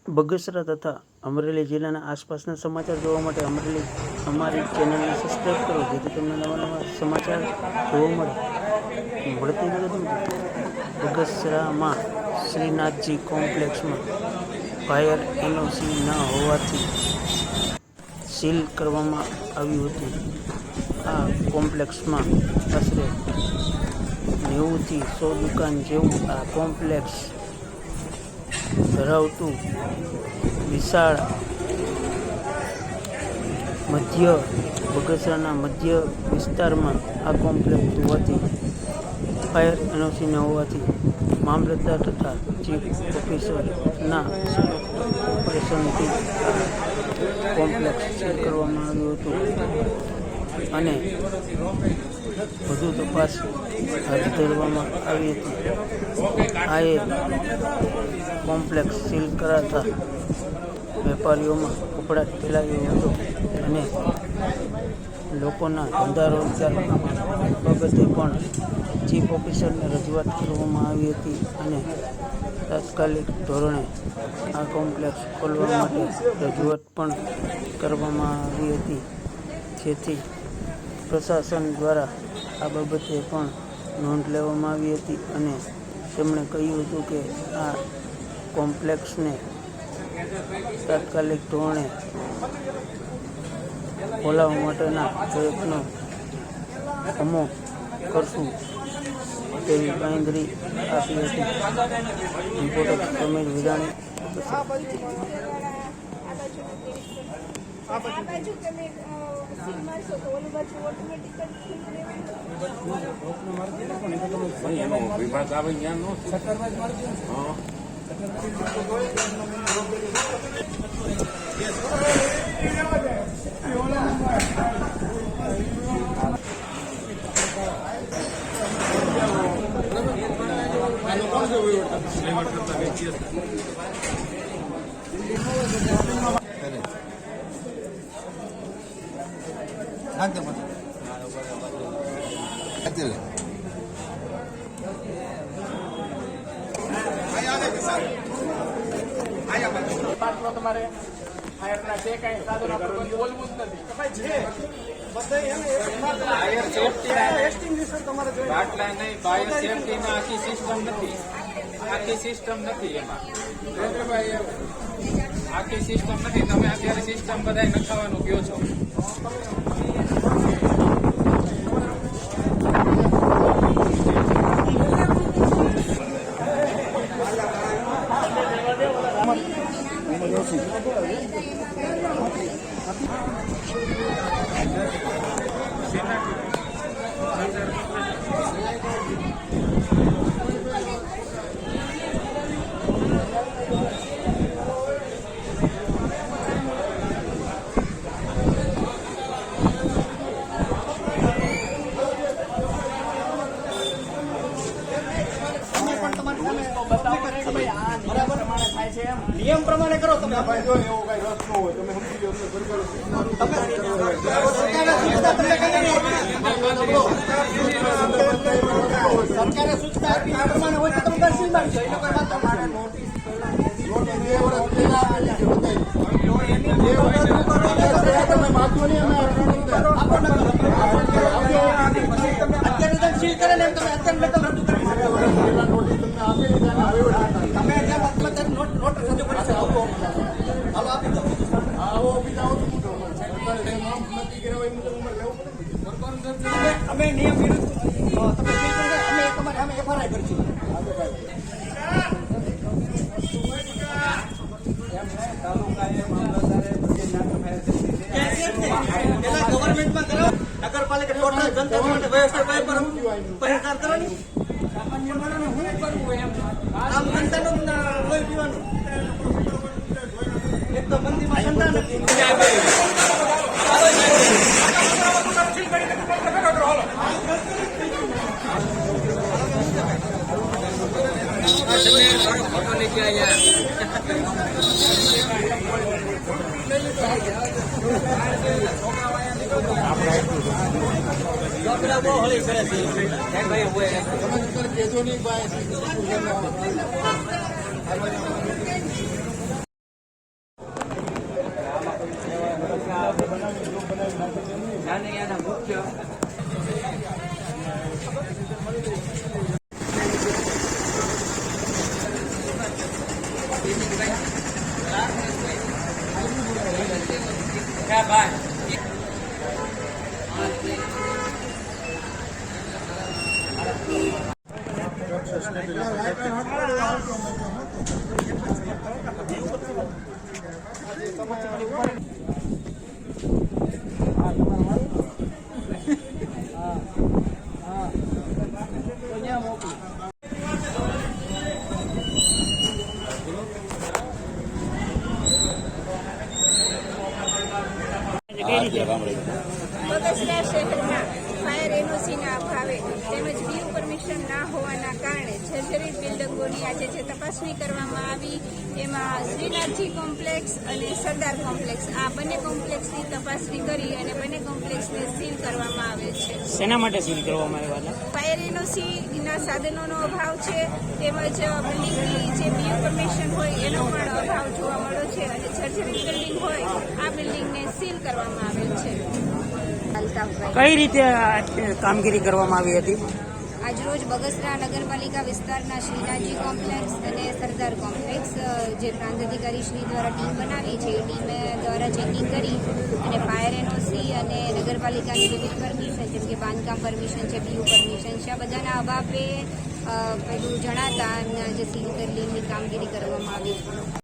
બગસરા તથા અમરેલી જિલ્લાના આસપાસના સમાચાર જોવા માટે અમારી ચેનલને સબસ્ક્રાઈબ કરો, જેથી તમને નવા નવા સમાચાર જોવા મળે. મળતી વિગત બગસરામાં શ્રીનાથજી કોમ્પ્લેક્સમાં ફાયર એનઓસી ન હોવાથી સીલ કરવામાં આવ્યું હતું. આ કોમ્પ્લેક્સમાં આશરે 90 થી 100 દુકાન જેવું આ કોમ્પ્લેક્સ ધરાવતું વિશાળ બગસરાના મધ્ય વિસ્તારમાં આ કોમ્પ્લેક્સ હોવાથી ફાયર એનઓસી ન હોવાથી મામલતદાર તથા ચીફ ઓફિસરના ઓપરેશનથી આ કોમ્પ્લેક્સ સીલ કરવામાં આવ્યું હતું અને વધુ તપાસ હાથ ધરવામાં આવી હતી. આ કોમ્પ્લેક્સ સીલ કરાતા વેપારીઓમાં ફફડાટ ફેલાયો હતો અને લોકોના ધંધા રોજગાર બાબતે પણ ચીફ ઓફિસરને રજૂઆત કરવામાં આવી હતી અને તાત્કાલિક ધોરણે આ કોમ્પ્લેક્સ ખોલવા માટે રજૂઆત પણ કરવામાં આવી હતી, જેથી પ્રશાસન દ્વારા આ બાબતે પણ નોંધ લેવામાં આવી હતી અને તેમણે કહ્યું હતું કે આ કોમ્પ્લેક્સને તાત્કાલિક ધોરણે ખોલાવવા માટેના પ્રયત્નો અમો કરશું તેવી બાંયધરી આપી હતી. રિપોર્ટર સમીર વિરાણી. તમારે ફાયરના જે કાંઈ સાધનો આપણે બોલવું જ નથી કે ભાઈ છે ફાયર સેફટી બાટલા નહીં, ફાયર સેફટીમાં આખી સિસ્ટમ નથી એમાં આખી સિસ્ટમ નથી. તમે અત્યારે સિસ્ટમ બધા નખાવાનું કહો છો. નિયમ પ્રમાણે કરો તમે. ભાઈ જો એવો કઈ રસ ન હોય તમે સમજી લો. સરકારે સૂચના આપી આ પ્રમાણે હોય તો તમે સીલ મારી શકો. કોઈ વાત તમારે નોટિસ 2 વર્ષ પહેલા અત્યારે સીલ કરે ને એમ તમે અત્યારે લેટર રજૂ કરી શકો. નોટિસ તમને આપેલી તમે નોટ રજૂ કરી શકો. હાલો આપી દો. આવો આપી જાઓ તો નક્કી કર્યા હોય મુજબ લેવું પડે. અમે નિયમ વિરુદ્ધ તમે અમે તમારે અમે એફઆરઆઈ કરીશું. ગવર્મેન્ટમાં કરો, નગરપાલિકા ટોટલ જનતા માટે વ્યવસ્થા પહેરકાર કરવાની. સામાન્ય માણસને શું કરવું એમ આમ જનતાનું લોહી પીવાનું. એક તો મંદિરમાં જનતા નથી. બહુ હળી કરે છે ભાઈ. બગસરા શહેરમાં ફાયર એનઓસીના અભાવે તેમજ બીયુ પરમિશન ના હોવાના કારણે જર્જરિત બિલ્ડિંગોની આજે જે તપાસણી કરવામાં આવી એમાં શ્રીનાથજી કોમ્પ્લેક્સ અને સરદાર કોમ્પ્લેક્સ આ બંને કોમ્પ્લેક્સની તપાસણી કરી અને બંને કોમ્પ્લેક્સને સીલ કરવામાં આવે છે. શેના માટે સીલ કરવામાં આવ્યા હતા? ફાયર એનઓસીના સાધનોનો અભાવ છે તેમજ બિલ્ડિંગની જે બીયુ પરમિશન હોય એનો પણ અભાવ જોવા મળ્યો છે અને જર્જરિત બિલ્ડિંગ હોય આ બિલ્ડિંગને સીલ કરવામાં આવેલ છે. કઈ રીતે આ કામગીરી કરવામાં આવી હતી? આજરોજ બગસરા નગરપાલિકા વિસ્તારના શ્રીનાથજી કોમ્પ્લેક્સ અને સરદાર કોમ્પ્લેક્સ જે પ્રાંત અધિકારી શ્રી દ્વારા ટીમ બનાવી છે એ ટીમે દ્વારા ચેકિંગ કરી અને ફાયર એનઓસી અને નગરપાલિકાની વિવિધ પરમિશન જેમ કે બાંધકામ પરમિશન છે, બીયુ પરમિશન છે, આ બધાના અભાવે પેલું જણાતા જે સીલ કરલીની કામગીરી કરવામાં આવી.